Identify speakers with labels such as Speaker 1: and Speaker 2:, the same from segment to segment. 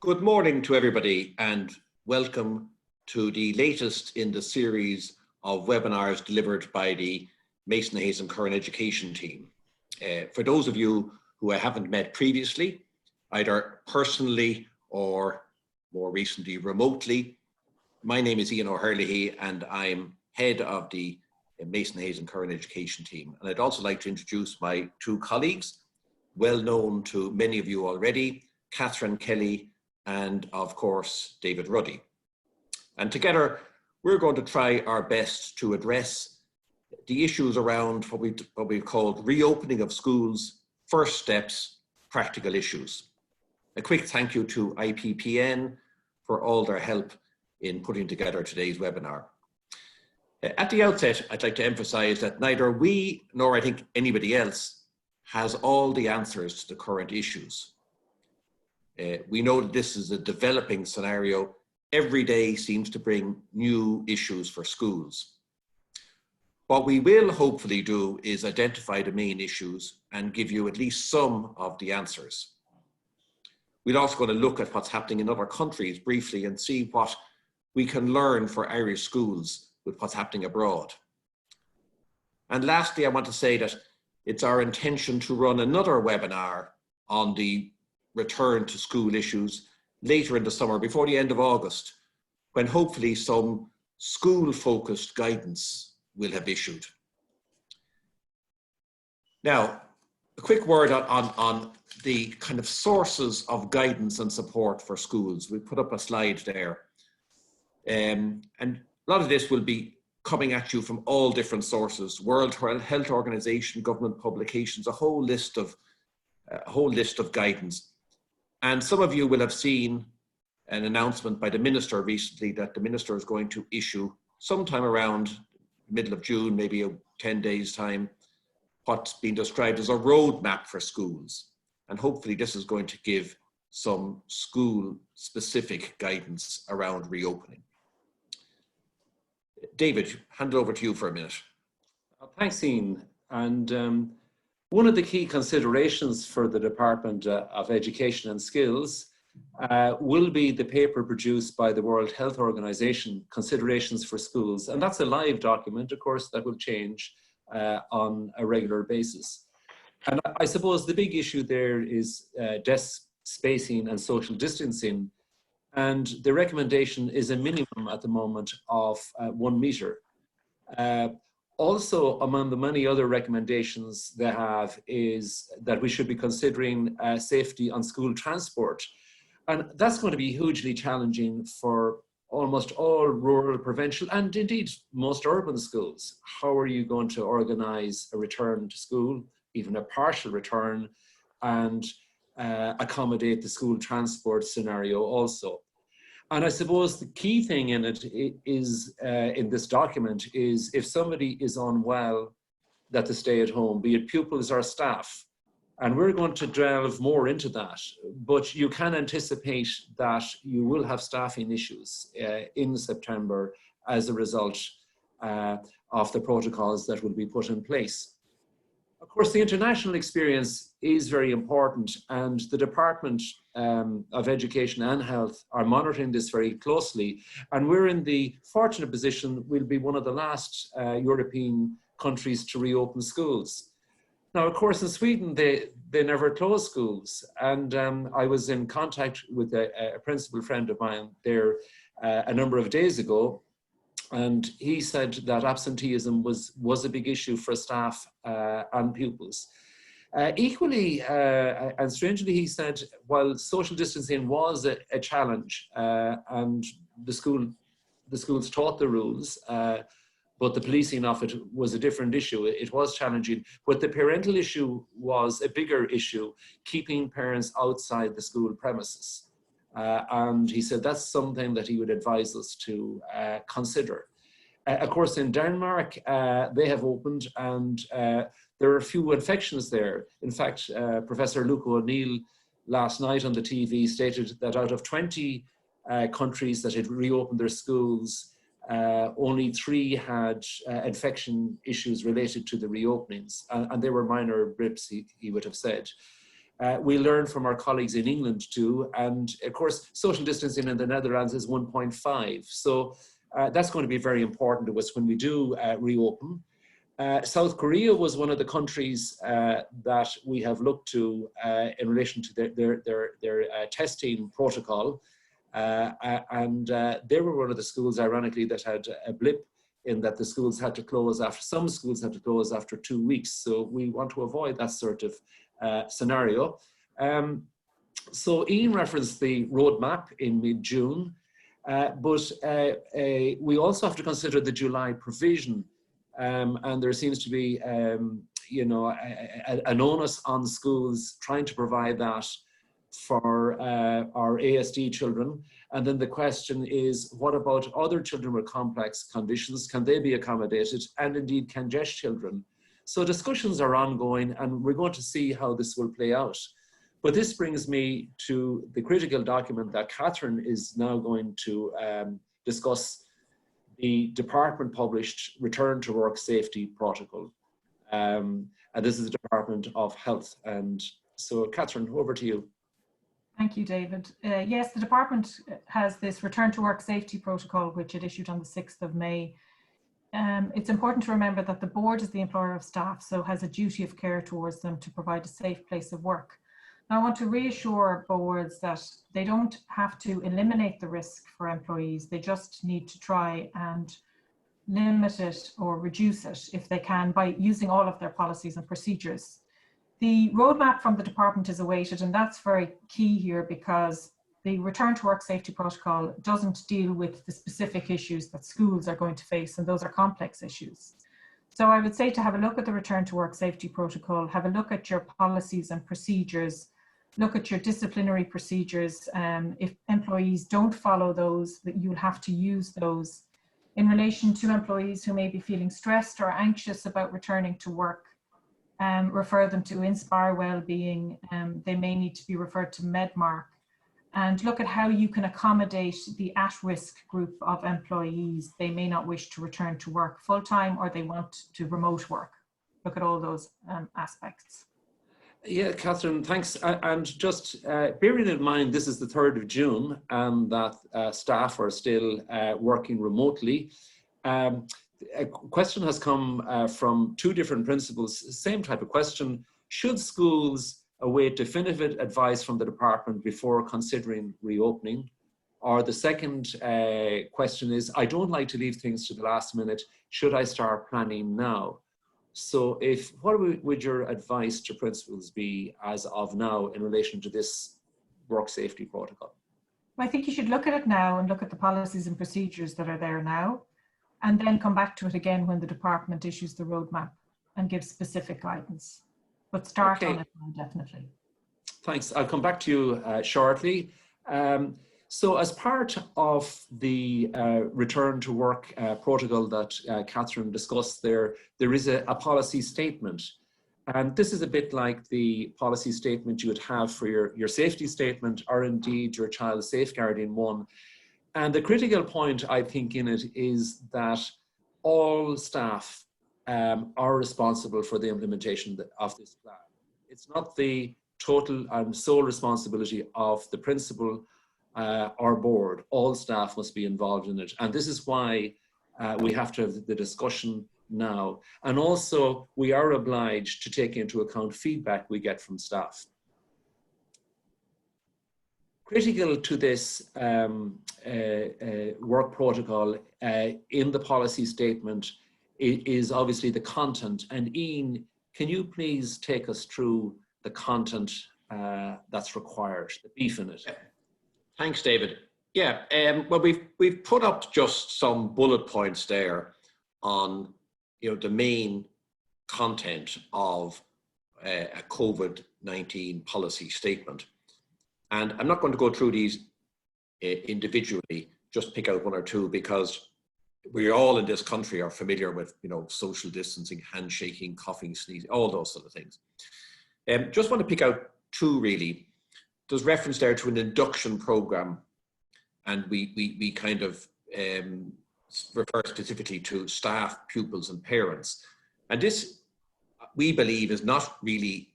Speaker 1: Good morning to everybody and welcome to the latest in the series of webinars delivered by the Maosn, Hayes and Curran education team. For those of you who I haven't met previously, either personally or more recently remotely, my name is Ian O'Herlihy and I'm head of the Maosn, Hayes and Curran education team. And I'd also like to introduce my two colleagues, well known to many of you already, Catherine Kelly and of course, David Ruddy. And together, we're going to try our best to address the issues around what we've called reopening of schools, first steps, practical issues. A quick thank you to IPPN for all their help in putting together today's webinar. At the outset, I'd like to emphasize that neither we nor I think anybody else has all the answers to the current issues. We know that this is a developing scenario. Every day seems to bring new issues for schools. What we will hopefully do is identify the main issues and give you at least some of the answers. We're also going to look at what's happening in other countries briefly and see what we can learn for Irish schools with what's happening abroad. And lastly, I want to say that it's our intention to run another webinar on the return to school issues later in the summer, before the end of August, when hopefully some school-focused guidance will have issued. Now, a quick word on the kind of sources of guidance and support for schools. We put up a slide there. And a lot of this will be coming at you from all different sources: World Health Organization, government publications, a whole list of guidance. And some of you will have seen an announcement by the Minister recently that the Minister is going to issue sometime around middle of June, maybe 10 days time, what's been described as a roadmap for schools. And hopefully this is going to give some school-specific guidance around reopening. David, hand it over to you for a minute.
Speaker 2: Thanks, Ian. And one of the key considerations for the Department of Education and Skills will be the paper produced by the World Health Organization, Considerations for Schools. And that's a live document, of course, that will change on a regular basis. And I suppose the big issue there is desk spacing and social distancing. And the recommendation is a minimum at the moment of 1 meter. Also, among the many other recommendations they have is that we should be considering safety on school transport. And that's going to be hugely challenging for almost all rural, provincial, and indeed most urban schools. How are you going to organize a return to school, even a partial return, and accommodate the school transport scenario also? And I suppose the key thing in it is, in this document, is if somebody is unwell, that they stay at home, be it pupils or staff. And we're going to delve more into that, but you can anticipate that you will have staffing issues in September as a result of the protocols that will be put in place. Of course, the international experience is very important, and the Department of Education and Health are monitoring this very closely. And we're in the fortunate position, we'll be one of the last European countries to reopen schools. Now, of course, in Sweden, they never close schools. And I was in contact with a principal friend of mine there a number of days ago. And he said that absenteeism was a big issue for staff and pupils. Equally, and strangely, he said, while social distancing was a challenge and the schools taught the rules, but the policing of it was a different issue. It was challenging, but the parental issue was a bigger issue, keeping parents outside the school premises. And he said that's something that he would advise us to consider. Of course, in Denmark, they have opened, and there are a few infections there. In fact, Professor Luke O'Neill last night on the TV stated that out of 20 countries that had reopened their schools, only 3 had infection issues related to the reopenings, and they were minor grips, he would have said. We learn from our colleagues in England too, and of course, social distancing in the Netherlands is 1.5. So that's going to be very important to us when we do reopen. South Korea was one of the countries that we have looked to in relation to their testing protocol. And they were one of the schools, ironically, that had a blip in that the schools had to close after, some schools had to close after 2 weeks. So we want to avoid that sort of scenario. So Ian referenced the roadmap in mid-June, but we also have to consider the July provision. And there seems to be, you know, an onus on schools trying to provide that for our ASD children. And then the question is, what about other children with complex conditions? Can they be accommodated? And indeed, can GESH children? So discussions are ongoing, and we're going to see how this will play out. But this brings me to the critical document that Catherine is now going to discuss, the department published Return to Work Safety Protocol. And this is the Department of Health. And so Catherine, over to you.
Speaker 3: Thank you, David. Yes, the department has this Return to Work Safety Protocol, which it issued on the 6th of May. It's important to remember that the board is the employer of staff, so has a duty of care towards them to provide a safe place of work. Now, I want to reassure boards that they don't have to eliminate the risk for employees. They just need to try and limit it or reduce it if they can by using all of their policies and procedures. The roadmap from the department is awaited, and that's very key here because the Return to Work Safety Protocol doesn't deal with the specific issues that schools are going to face, and those are complex issues. So I would say to have a look at the Return to Work Safety Protocol, have a look at your policies and procedures, look at your disciplinary procedures. If employees don't follow those, that you'll have to use those. In relation to employees who may be feeling stressed or anxious about returning to work, refer them to Inspire Wellbeing. They may need to be referred to Medmark, and look at how you can accommodate the at-risk group of employees. They may not wish to return to work full-time, or they want to remote work. Look at all those aspects.
Speaker 2: Yeah, Catherine, thanks. And just bearing in mind, this is the 3rd of June and that staff are still working remotely. A question has come from 2 different principals, same type of question. Should schools await definitive advice from the department before considering reopening? Or the second question is, I don't like to leave things to the last minute. Should I start planning now? So what would your advice to principals be as of now in relation to this work safety protocol?
Speaker 3: Well, I think you should look at it now and look at the policies and procedures that are there now, and then come back to it again when the department issues the roadmap and gives specific guidance. But start on it now, definitely. Thanks.
Speaker 2: I'll come back to you shortly. So as part of the return to work protocol that Catherine discussed there is a policy statement. And this is a bit like the policy statement you would have for your safety statement, or indeed your child safeguarding one. And the critical point, I think, in it is that all staff are responsible for the implementation of this plan. It's not the total and sole responsibility of the principal or board. All staff must be involved in it. And this is why we have to have the discussion now. And also, we are obliged to take into account feedback we get from staff. Critical to this work protocol in the policy statement is obviously the content. And Ian, can you please take us through the content that's required, the beef in it?
Speaker 1: Thanks, David. Yeah, well, we've put up just some bullet points there on, the main content of a COVID-19 policy statement. And I'm not going to go through these individually, just pick out 1 or 2, because we all in this country are familiar with, social distancing, handshaking, coughing, sneezing, all those sort of things. Just want to pick out 2 really. There's reference there to an induction program, and we kind of refer specifically to staff, pupils, and parents. And this, we believe, is not really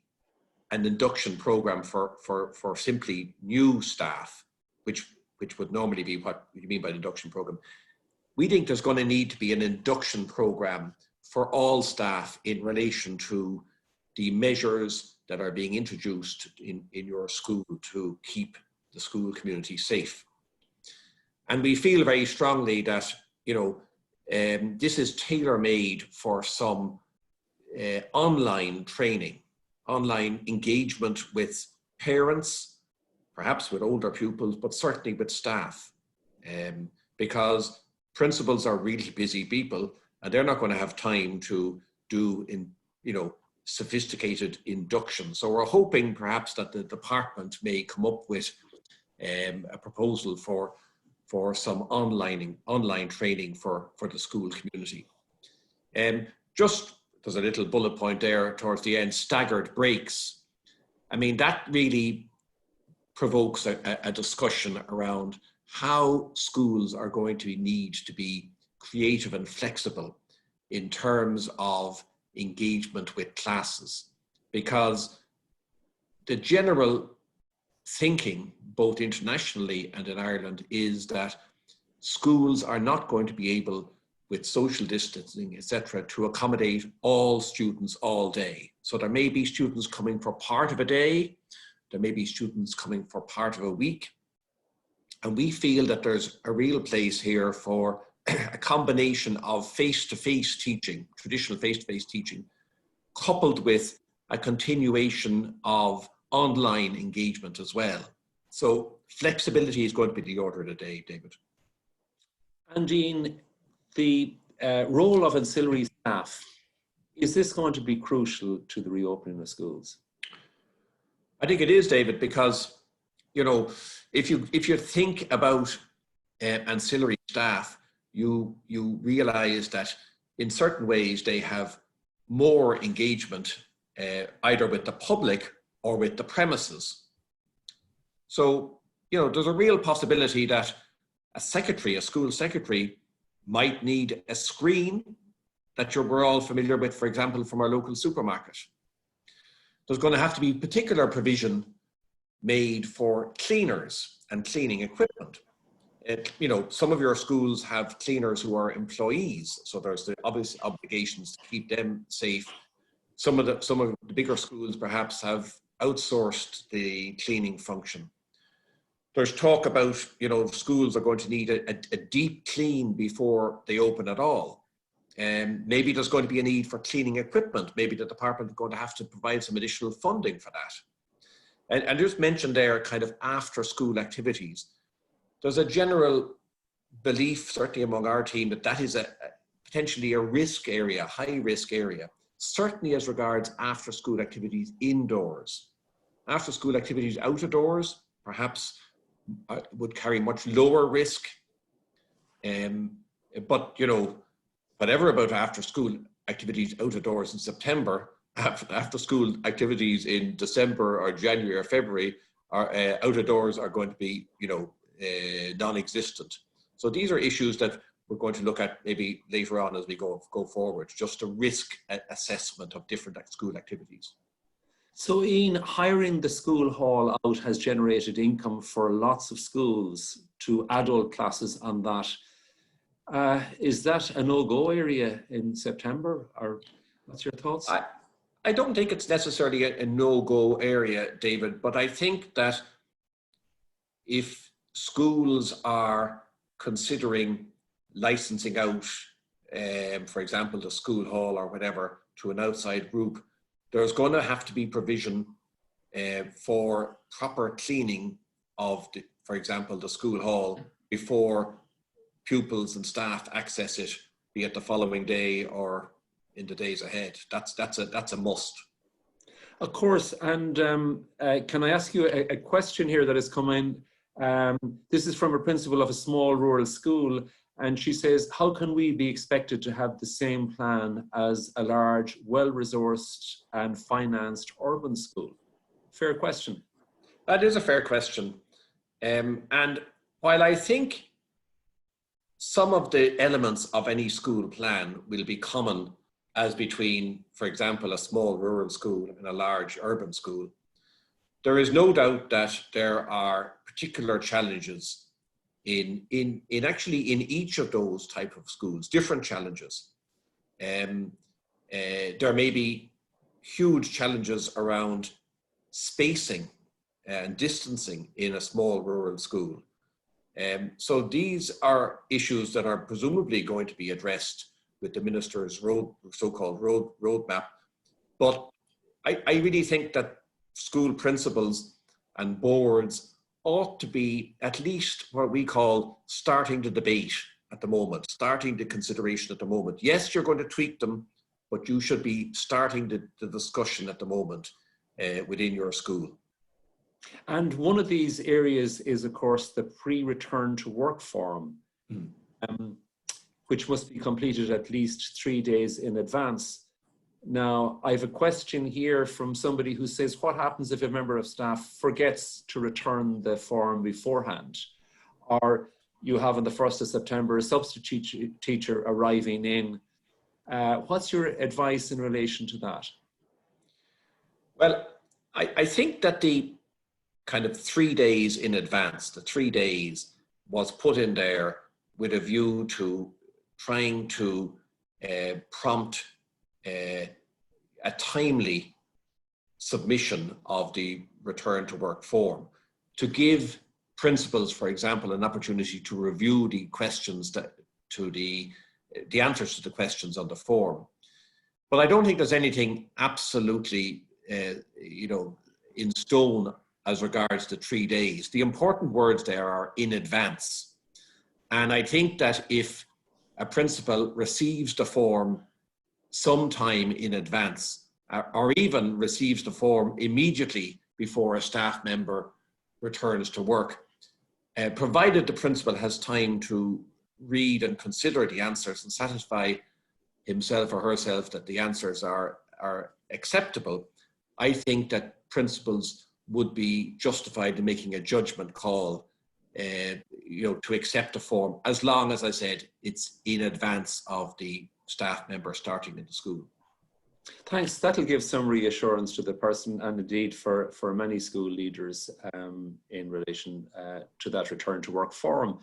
Speaker 1: an induction program for simply new staff, which would normally be what you mean by an induction program. We think there's going to need to be an induction program for all staff in relation to the measures that are being introduced in your school to keep the school community safe. And we feel very strongly that, this is tailor-made for some online training, online engagement with parents, perhaps with older pupils, but certainly with staff, because principals are really busy people and they're not going to have time to do sophisticated induction. So we're hoping perhaps that the department may come up with a proposal for some online training for the school community. There's a little bullet point there towards the end, staggered breaks. I mean, that really provokes a discussion around how schools are going to need to be creative and flexible in terms of engagement with classes, because the general thinking, both internationally and in Ireland, is that schools are not going to be able, with social distancing, etc., to accommodate all students all day. So there may be students coming for part of a day, there may be students coming for part of a week, and we feel that there's a real place here for a combination of face-to-face teaching, traditional face-to-face teaching, coupled with a continuation of online engagement as well. So flexibility is going to be the order of the day, David.
Speaker 2: And Dean, the role of ancillary staff, is this going to be crucial to the reopening of schools?
Speaker 1: I think it is, David, because, if you think about ancillary staff, you realize that in certain ways they have more engagement either with the public or with the premises. So, there's a real possibility that a school secretary might need a screen that we're all familiar with, for example, from our local supermarket. There's going to have to be particular provision made for cleaners and cleaning equipment. Some of your schools have cleaners who are employees, so there's the obvious obligations to keep them safe. Some of the bigger schools perhaps have outsourced the cleaning function. There's talk about, schools are going to need a deep clean before they open at all. And maybe there's going to be a need for cleaning equipment. Maybe the department is going to have to provide some additional funding for that. And just mentioned there kind of after school activities. There's a general belief, certainly among our team, that is potentially a risk area, high risk area, certainly as regards after school activities indoors. After school activities out of doors, perhaps would carry much lower risk. But, whatever about after school activities out of doors in September, after school activities in December or January or February are out of doors are going to be, non-existent. So these are issues that we're going to look at maybe later on as we go forward, just a risk assessment of different school activities.
Speaker 2: So Ian, hiring the school hall out has generated income for lots of schools to adult classes on that. Is that a no-go area in September, or what's your thoughts?
Speaker 1: I don't think it's necessarily a no-go area, David, but I think that if schools are considering licensing out, for example, the school hall or whatever, to an outside group, there's going to have to be provision for proper cleaning of, for example, the school hall before pupils and staff access it, be it the following day or in the days ahead. That's a must.
Speaker 2: Of course, and can I ask you a question here that has come in? This is from a principal of a small rural school, and she says, how can we be expected to have the same plan as a large, well-resourced and financed urban school? Fair question.
Speaker 1: That is a fair question. And while I think some of the elements of any school plan will be common as between, for example, a small rural school and a large urban school, there is no doubt that there are particular challenges in actually in each of those type of schools, different challenges. There may be huge challenges around spacing and distancing in a small rural school. So these are issues that are presumably going to be addressed with the minister's so-called roadmap. But I really think that school principals and boards ought to be at least what we call starting the debate at the moment, starting the consideration at the moment. Yes, you're going to tweak them, but you should be starting the discussion at the moment within your school.
Speaker 2: And one of these areas is, of course, the pre-return to work form, which must be completed at least 3 days in advance. Now, I have a question here from somebody who says, what happens if a member of staff forgets to return the form beforehand? Or you have on the 1st of September a substitute teacher arriving in. What's your advice in relation to that?
Speaker 1: Well, I think that the kind of 3 days in advance, the 3 days was put in there with a view to trying to prompt a timely submission of the return to work form, to give principals, for example, an opportunity to review the questions the answers to the questions on the form. But I don't think there's anything absolutely, in stone as regards to 3 days. The important words there are in advance. And I think that if a principal receives the form sometime in advance, or even receives the form immediately before a staff member returns to work, provided the principal has time to read and consider the answers and satisfy himself or herself that the answers are acceptable, I think that principals would be justified in making a judgment call to accept the form, as long as I said it's in advance of the staff member starting in the school.
Speaker 2: Thanks. That'll give some reassurance to the person, and indeed for many school leaders in relation to that return to work forum.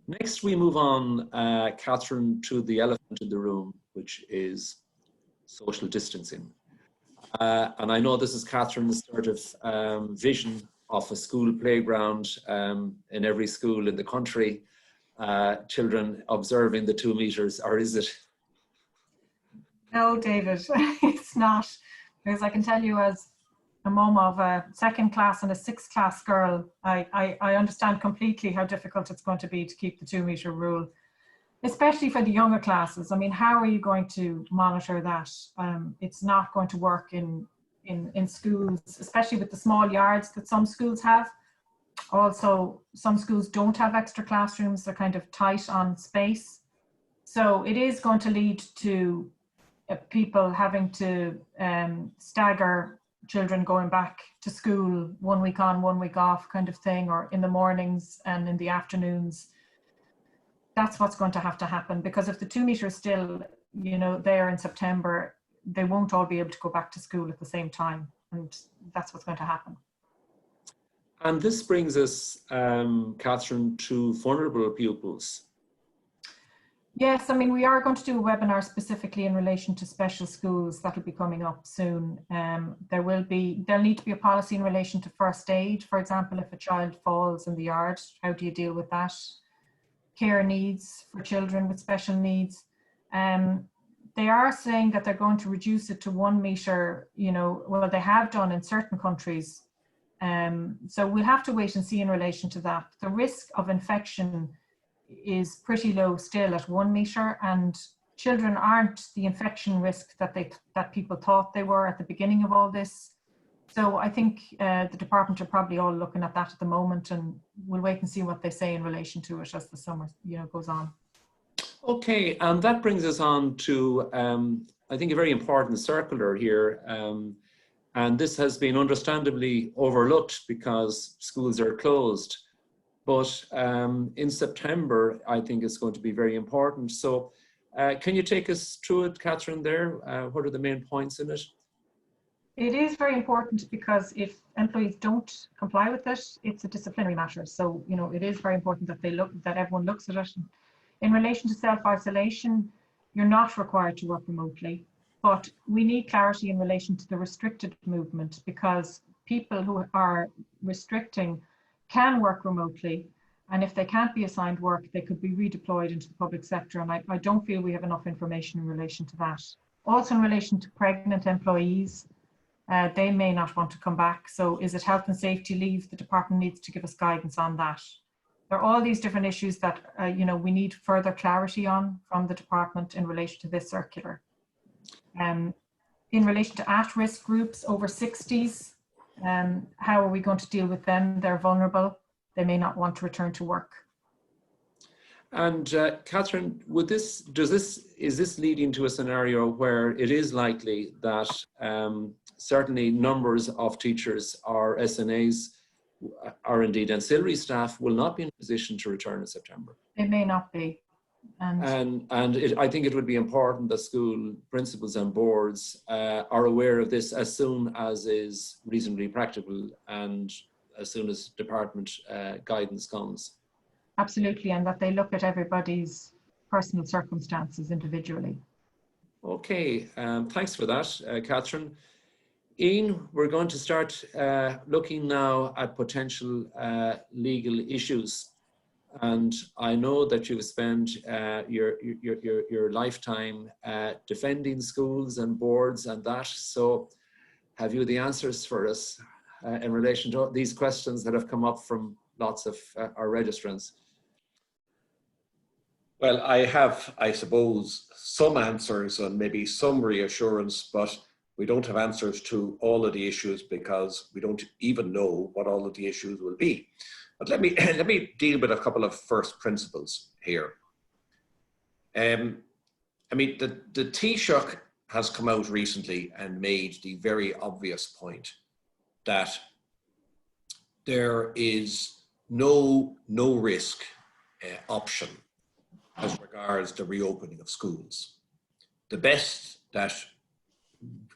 Speaker 2: Next, we move on, Catherine, to the elephant in the room, which is social distancing. And I know this is Catherine's sort of vision of a school playground in every school in the country, children observing the 2 meters, or is it?
Speaker 3: No, David, it's not. Because I can tell you, as a mum of a 2nd class and a 6th class girl, I understand completely how difficult it's going to be to keep the 2 meter rule, especially for the younger classes. I mean, how are you going to monitor that? It's not going to work in schools, especially with the small yards that some schools have. Also, some schools don't have extra classrooms. They're kind of tight on space. So it is going to lead to people having to stagger children going back to school 1 week on, 1 week off kind of thing, or in the mornings and in the afternoons. That's what's going to have to happen, because if the 2 meter is still, there in September, they won't all be able to go back to school at the same time. And that's what's going to happen.
Speaker 2: And this brings us, Catherine, to vulnerable pupils.
Speaker 3: Yes, I mean, we are going to do a webinar specifically in relation to special schools. That'll be coming up soon. There'll need to be a policy in relation to first aid. For example, if a child falls in the yard, how do you deal with that? Care needs for children with special needs. They are saying that they're going to reduce it to 1 meter, well, they have done in certain countries. So we'll have to wait and see in relation to that. The risk of infection is pretty low still at 1 meter, and children aren't the infection risk that people thought they were at the beginning of all this. So I think the department are probably all looking at that at the moment, and we'll wait and see what they say in relation to it as the summer goes on.
Speaker 2: Okay, and that brings us on to I think a very important circular here, and this has been understandably overlooked because schools are closed. But in September, I think it's going to be very important. So can you take us through it, Catherine, there? What are the main points in it?
Speaker 3: It is very important because if employees don't comply with it, it's a disciplinary matter. So, you know, it is very important that everyone looks at it. In relation to self-isolation, you're not required to work remotely, but we need clarity in relation to the restricted movement, because people who are restricting can work remotely. And if they can't be assigned work, they could be redeployed into the public sector. And I don't feel we have enough information in relation to that. Also in relation to pregnant employees, they may not want to come back. So is it health and safety leave? The department needs to give us guidance on that. There are all these different issues that you know, we need further clarity on from the department in relation to this circular. In relation to at-risk groups over 60s, how are we going to deal with them? They're vulnerable. They may not want to return to work.
Speaker 2: And Catherine, is this leading to a scenario where it is likely that certainly numbers of teachers or SNAs or indeed ancillary staff will not be in a position to return in September?
Speaker 3: They may not be.
Speaker 2: I think it would be important that school principals and boards are aware of this as soon as is reasonably practical and as soon as department guidance comes.
Speaker 3: Absolutely, and that they look at everybody's personal circumstances individually.
Speaker 2: Okay, thanks for that, Catherine. Ian, we're going to start looking now at potential legal issues. And I know that you've spent your lifetime defending schools and boards and that. So have you the answers for us in relation to these questions that have come up from lots of our registrants?
Speaker 1: Well, I have, I suppose, some answers and maybe some reassurance, but we don't have answers to all of the issues because we don't even know what all of the issues will be. But let me deal with a couple of first principles here. I mean, the Taoiseach has come out recently and made the very obvious point that there is no risk option as regards the reopening of schools. The best that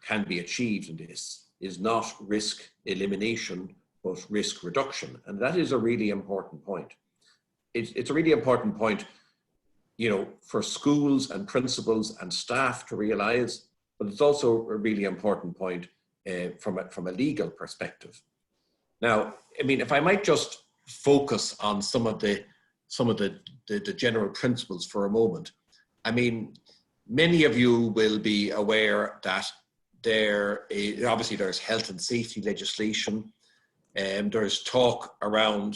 Speaker 1: can be achieved in this is not risk elimination, but risk reduction. And that is a really important point. It's a really important point, you know, for schools and principals and staff to realize, but it's also a really important point from a legal perspective. Now, I mean, if I might just focus on some of the general principles for a moment. I mean, many of you will be aware that obviously there's health and safety legislation, and there's talk around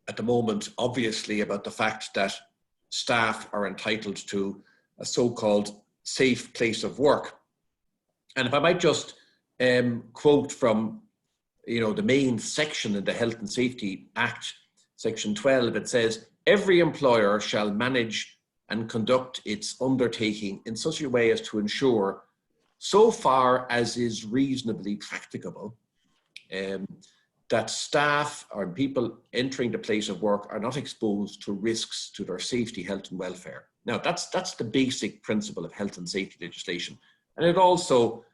Speaker 1: at the moment, obviously, about the fact that staff are entitled to a so-called safe place of work. And if I might just quote from, you know, the main section in the Health and Safety Act, Section 12, it says, every employer shall manage and conduct its undertaking in such a way as to ensure, so far as is reasonably practicable, that staff or people entering the place of work are not exposed to risks to their safety, health and welfare. Now, that's the basic principle of health and safety legislation. And it also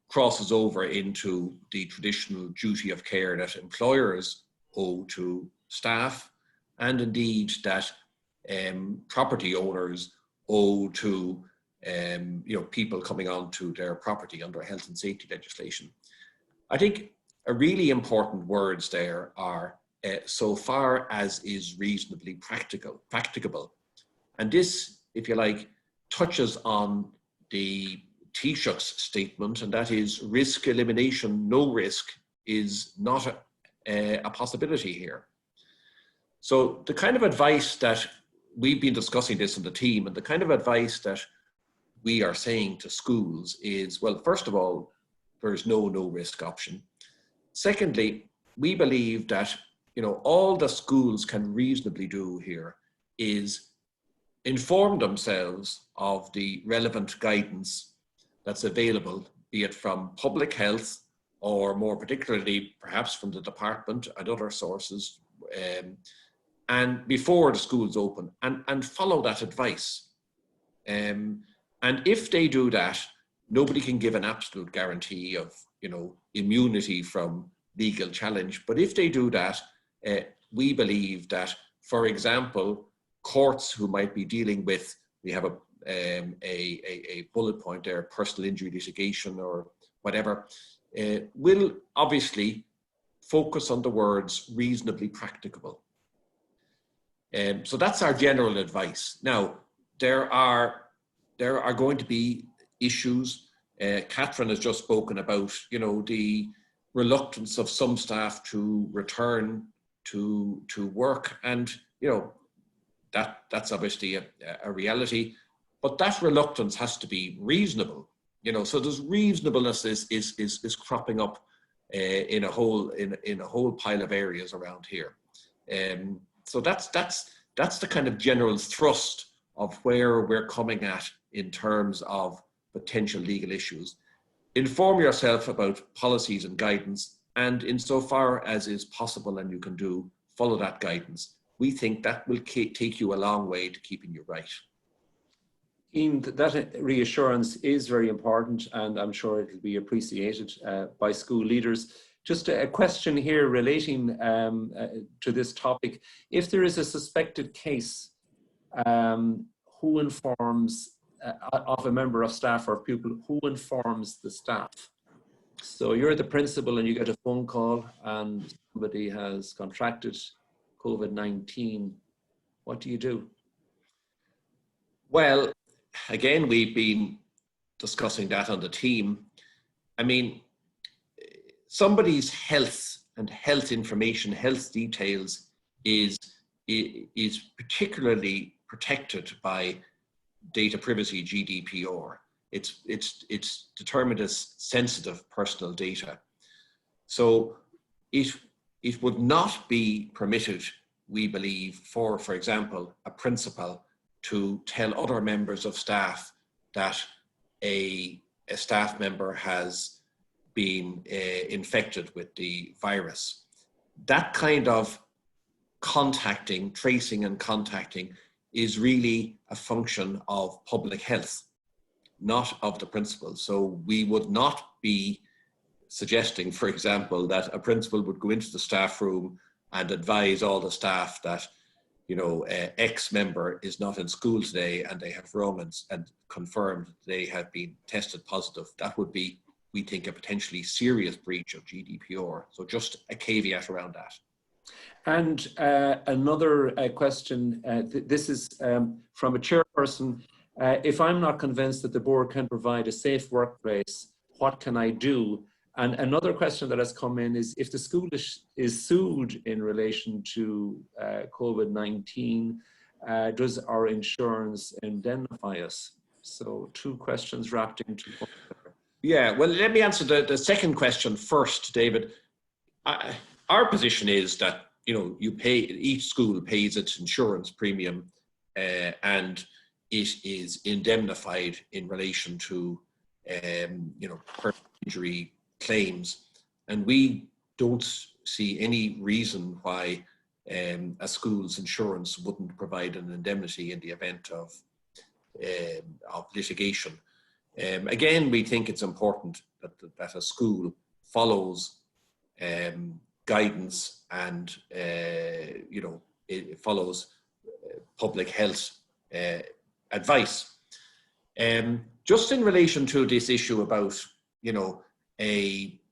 Speaker 1: crosses over into the traditional duty of care that employers owe to staff, and indeed that property owners owe to you know, people coming onto their property under health and safety legislation. I think a really important words there are so far as is reasonably practicable. And this, if you like, touches on the Taoiseach's statement, and that is risk elimination, no risk is not a possibility here. So the kind of advice that we've been discussing this in the team, and the kind of advice that we are saying to schools is, well, first of all, there's no risk option. Secondly, we believe that, you know, all the schools can reasonably do here is inform themselves of the relevant guidance that's available, be it from public health or more particularly perhaps from the department and other sources, and before the schools open, and follow that advice. And if they do that, nobody can give an absolute guarantee of, immunity from legal challenge. But if they do that, we believe that, for example, courts who might be dealing with, we have a bullet point there, personal injury litigation or whatever, will obviously focus on the words reasonably practicable. So that's our general advice. Now, there are going to be issues. Catherine has just spoken about, the reluctance of some staff to return to work, and that's obviously a reality. But that reluctance has to be reasonable. So there's reasonableness is cropping up in a whole pile of areas around here. So that's the kind of general thrust of where we're coming at in terms of potential legal issues. Inform yourself about policies and guidance, and insofar as is possible and you can do, follow that guidance. We think that will take you a long way to keeping you right.
Speaker 2: Ian, that reassurance is very important, and I'm sure it will be appreciated by school leaders. Just a question here relating to this topic. If there is a suspected case, who informs of a member of staff or pupil, who informs the staff? So you're the principal and you get a phone call and somebody has contracted COVID-19. What do you do?
Speaker 1: Well, again, we've been discussing that on the team. I mean, somebody's health and health information, health details is particularly protected by data privacy, GDPR. It's determined as sensitive personal data. So it would not be permitted, we believe, for example, a principal to tell other members of staff that a staff member has been infected with the virus. That kind of contacting, tracing and contacting is really a function of public health, not of the principal. So we would not be suggesting, for example, that a principal would go into the staff room and advise all the staff that, X member is not in school today and they have rung and confirmed they have been tested positive. That would be, we think, a potentially serious breach of GDPR. So just a caveat around that.
Speaker 2: And another question, this is from a chairperson. If I'm not convinced that the board can provide a safe workplace, what can I do? And another question that has come in is, if the school is sued in relation to COVID-19, does our insurance indemnify us? So 2 questions wrapped into one.
Speaker 1: Yeah, well, let me answer the second question first, David. Our position is that, each school pays its insurance premium and it is indemnified in relation to, personal injury claims. And we don't see any reason why a school's insurance wouldn't provide an indemnity in the event of litigation. Again, we think it's important that a school follows guidance and it follows public health advice. Just in relation to this issue about,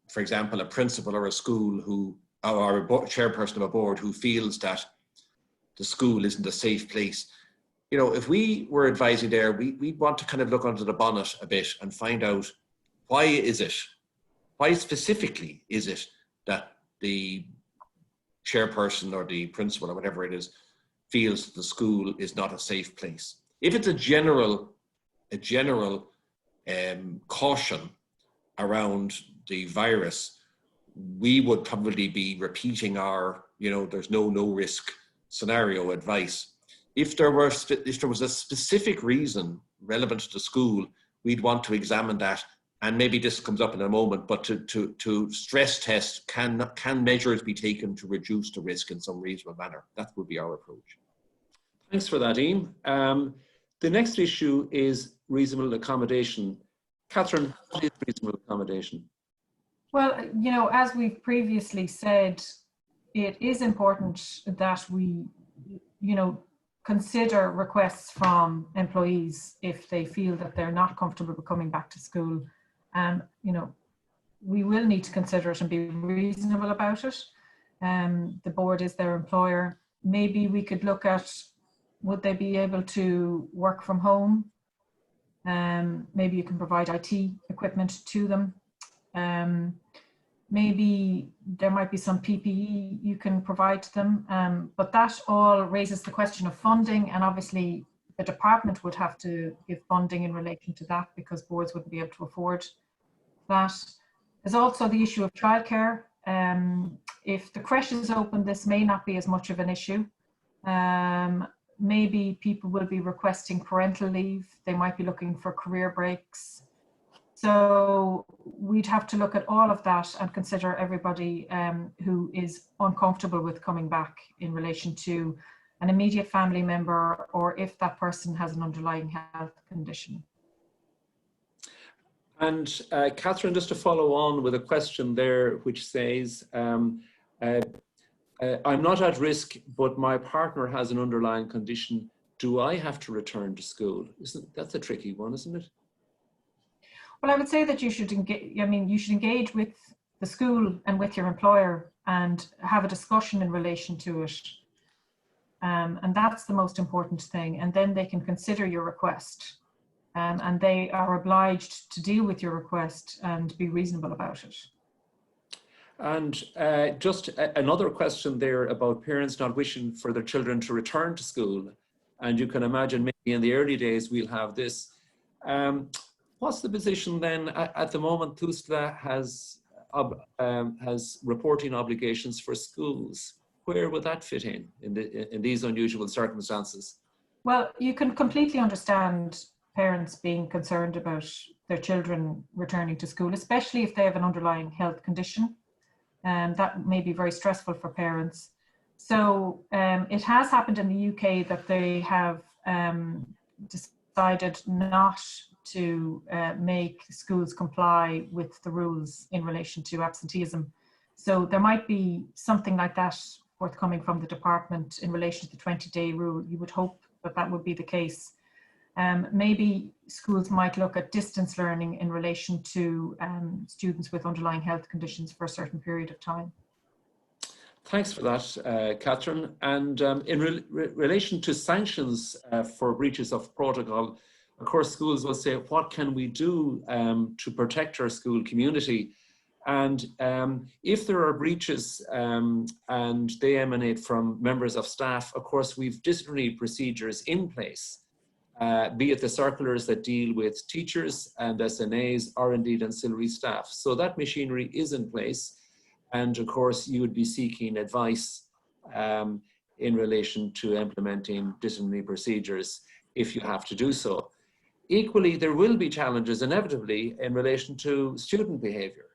Speaker 1: for example, a principal or a school or a chairperson of a board who feels that the school isn't a safe place. If we were advising there, we'd want to kind of look under the bonnet a bit and find out why specifically is it that the chairperson or the principal or whatever it is feels that the school is not a safe place. If it's a general caution around the virus, we would probably be repeating our, there's no risk scenario advice. If there was a specific reason relevant to the school, we'd want to examine that. And maybe this comes up in a moment, but to stress test, can measures be taken to reduce the risk in some reasonable manner? That would be our approach.
Speaker 2: Thanks for that, Ian. The next issue is reasonable accommodation. Catherine, what is reasonable accommodation?
Speaker 3: Well, you know, as we've previously said, it is important that we, you know, consider requests from employees if they feel that they're not comfortable with coming back to school. You know, we will need to consider it and be reasonable about it. The board is their employer. Maybe we could look at, would they be able to work from home? Maybe you can provide IT equipment to them. Maybe there might be some PPE you can provide to them, but that all raises the question of funding, and obviously the department would have to give funding in relation to that because boards wouldn't be able to afford that. There's also the issue of childcare. If the creche is open, this may not be as much of an issue. Maybe people will be requesting parental leave. They might be looking for career breaks. So we'd have to look at all of that and consider everybody who is uncomfortable with coming back in relation to an immediate family member, or if that person has an underlying health condition.
Speaker 2: And Catherine, just to follow on with a question there, which says, I'm not at risk, but my partner has an underlying condition. Do I have to return to school? That's a tricky one, isn't it?
Speaker 3: Well, I would say that you should engage. I mean, you should engage with the school and with your employer and have a discussion in relation to it. And that's the most important thing. And then they can consider your request. And they are obliged to deal with your request and be reasonable about it.
Speaker 2: And just another question there about parents not wishing for their children to return to school. And you can imagine maybe in the early days we'll have this. What's the position then at the moment? TUSLA has reporting obligations for schools. Where would that fit in these unusual circumstances? Well,
Speaker 3: you can completely understand parents being concerned about their children returning to school, especially if they have an underlying health condition. That may be very stressful for parents. So it has happened in the UK that they have decided not to make schools comply with the rules in relation to absenteeism. So there might be something like that forthcoming from the department in relation to the 20-day rule. You would hope that that would be the case. Maybe schools might look at distance learning in relation to students with underlying health conditions for a certain period of time.
Speaker 2: Thanks for that, Catherine. And in relation to sanctions for breaches of protocol, of course, schools will say, what can we do to protect our school community? And if there are breaches and they emanate from members of staff, of course, we've disciplinary procedures in place, be it the circulars that deal with teachers and SNAs or indeed ancillary staff. So that machinery is in place. And of course, you would be seeking advice in relation to implementing disciplinary procedures if you have to do so. Equally, there will be challenges inevitably in relation to student behavior.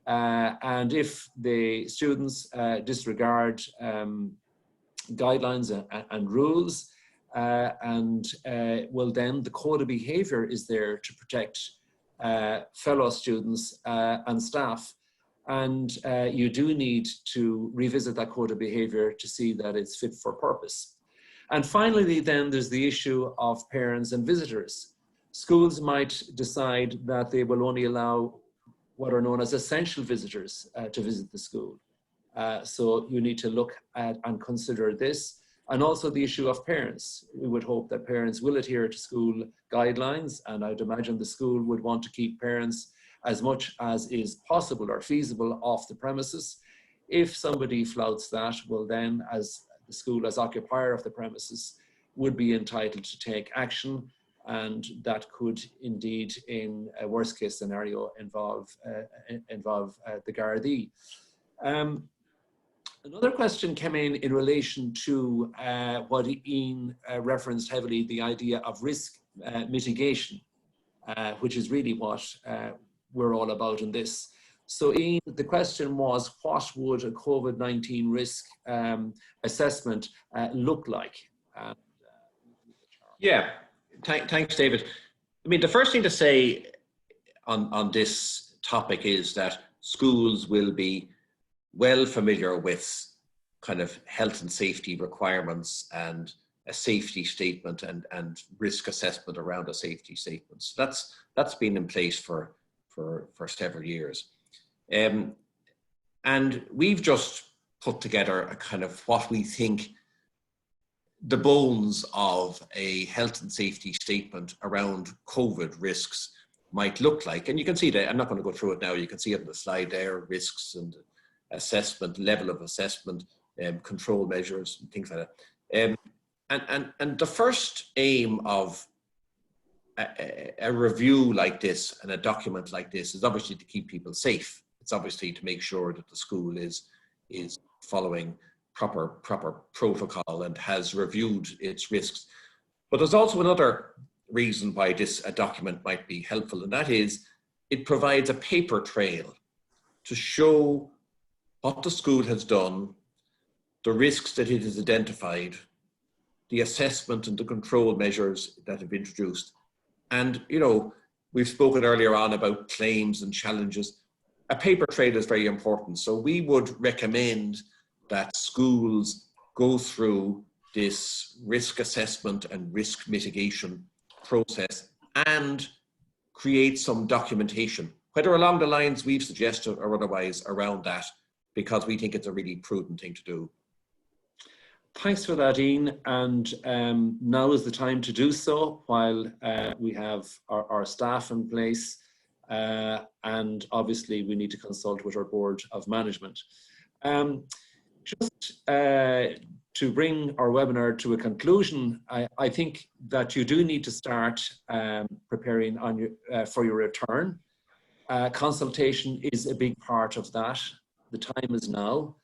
Speaker 2: And if the students disregard guidelines and rules, well then the code of behavior is there to protect fellow students and staff. And you do need to revisit that code of behavior to see that it's fit for purpose. And finally, then there's the issue of parents and visitors. Schools might decide that they will only allow what are known as essential visitors to visit the school. So you need to look at and consider this. And also the issue of parents. We would hope that parents will adhere to school guidelines, and I'd imagine the school would want to keep parents as much as is possible or feasible off the premises. If somebody flouts that, well then, as the school as occupier of the premises, would be entitled to take action, and that could indeed, in a worst case scenario, involve the Gardaí. Another question came in relation to what Ian referenced heavily, the idea of risk mitigation, which is really what we're all about in this. So Ian, the question was, what would a COVID-19 risk assessment look like?
Speaker 1: Yeah, thanks, David. I mean, the first thing to say, on this topic is that schools will be well familiar with kind of health and safety requirements and a safety statement and risk assessment around a safety statement. So that's been in place for several years. And we've just put together a kind of what we think the bones of a health and safety statement around COVID risks might look like. And you can see that, I'm not going to go through it now, you can see it on the slide there, risks and assessment, level of assessment, control measures, and things like that. And the first aim of a review like this and a document like this is obviously to keep people safe. It's obviously to make sure that the school is following proper protocol and has reviewed its risks. But there's also another reason why a document might be helpful, and that is it provides a paper trail to show what the school has done, the risks that it has identified, the assessment and the control measures that have been introduced. And, you know, we've spoken earlier on about claims and challenges. A paper trail is very important. So we would recommend that schools go through this risk assessment and risk mitigation process and create some documentation, whether along the lines we've suggested or otherwise around that, because we think it's a really prudent thing to do.
Speaker 2: Thanks for that, Ian. And now is the time to do so while we have our staff in place. And obviously we need to consult with our board of management. Just to bring our webinar to a conclusion, I think that you do need to start preparing on for your return. Consultation is a big part of that. The time is now.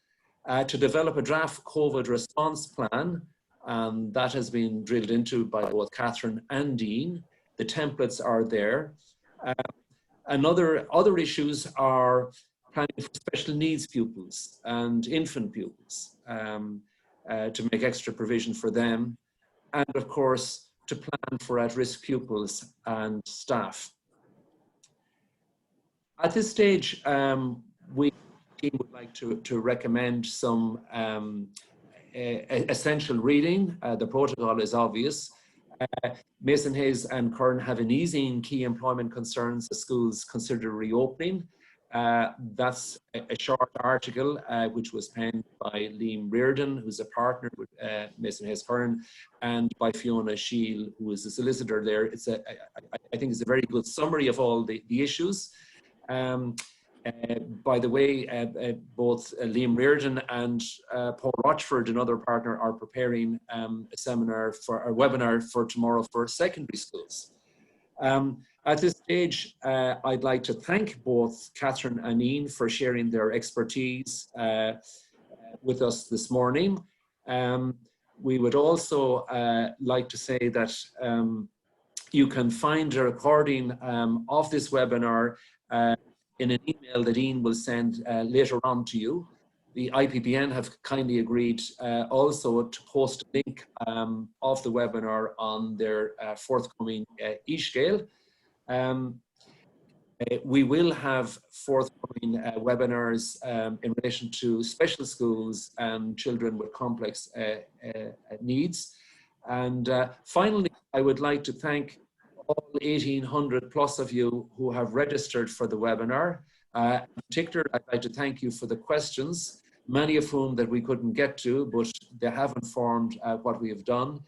Speaker 2: To develop a draft COVID response plan, that has been drilled into by both Catherine and Dean. The templates are there. Other issues are planning for special needs pupils and infant pupils to make extra provision for them. And of course, to plan for at-risk pupils and staff. At this stage, we would like to recommend some essential reading. The protocol is obvious. Mason Hayes and Curran have an easing key employment concerns as schools consider reopening. That's a short article which was penned by Riordan, who's a partner with Mason Hayes Curran, and by Fiona Shield, who is a solicitor there. I think it's a very good summary of all the issues. By the way, both Liam Riordan and Paul Rochford, another partner, are preparing a webinar for tomorrow for secondary schools. At this stage, I'd like to thank both Catherine and Ian for sharing their expertise with us this morning. We would also like to say that you can find a recording of this webinar in an email that Ian will send later on to you. The IPPN have kindly agreed also to post a link of the webinar on their forthcoming e-scale. We will have forthcoming webinars in relation to special schools and children with complex needs. And finally, I would like to thank all 1,800 plus of you who have registered for the webinar. In particular, I'd like to thank you for the questions, many of whom that we couldn't get to, but they have informed what we have done.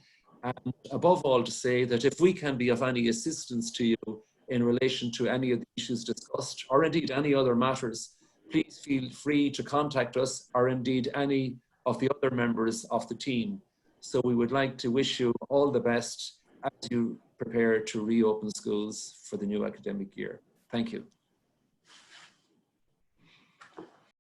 Speaker 2: And above all, to say that if we can be of any assistance to you in relation to any of the issues discussed, or indeed any other matters, please feel free to contact us, or indeed any of the other members of the team. So we would like to wish you all the best as you prepare to reopen schools for the new academic year. Thank you.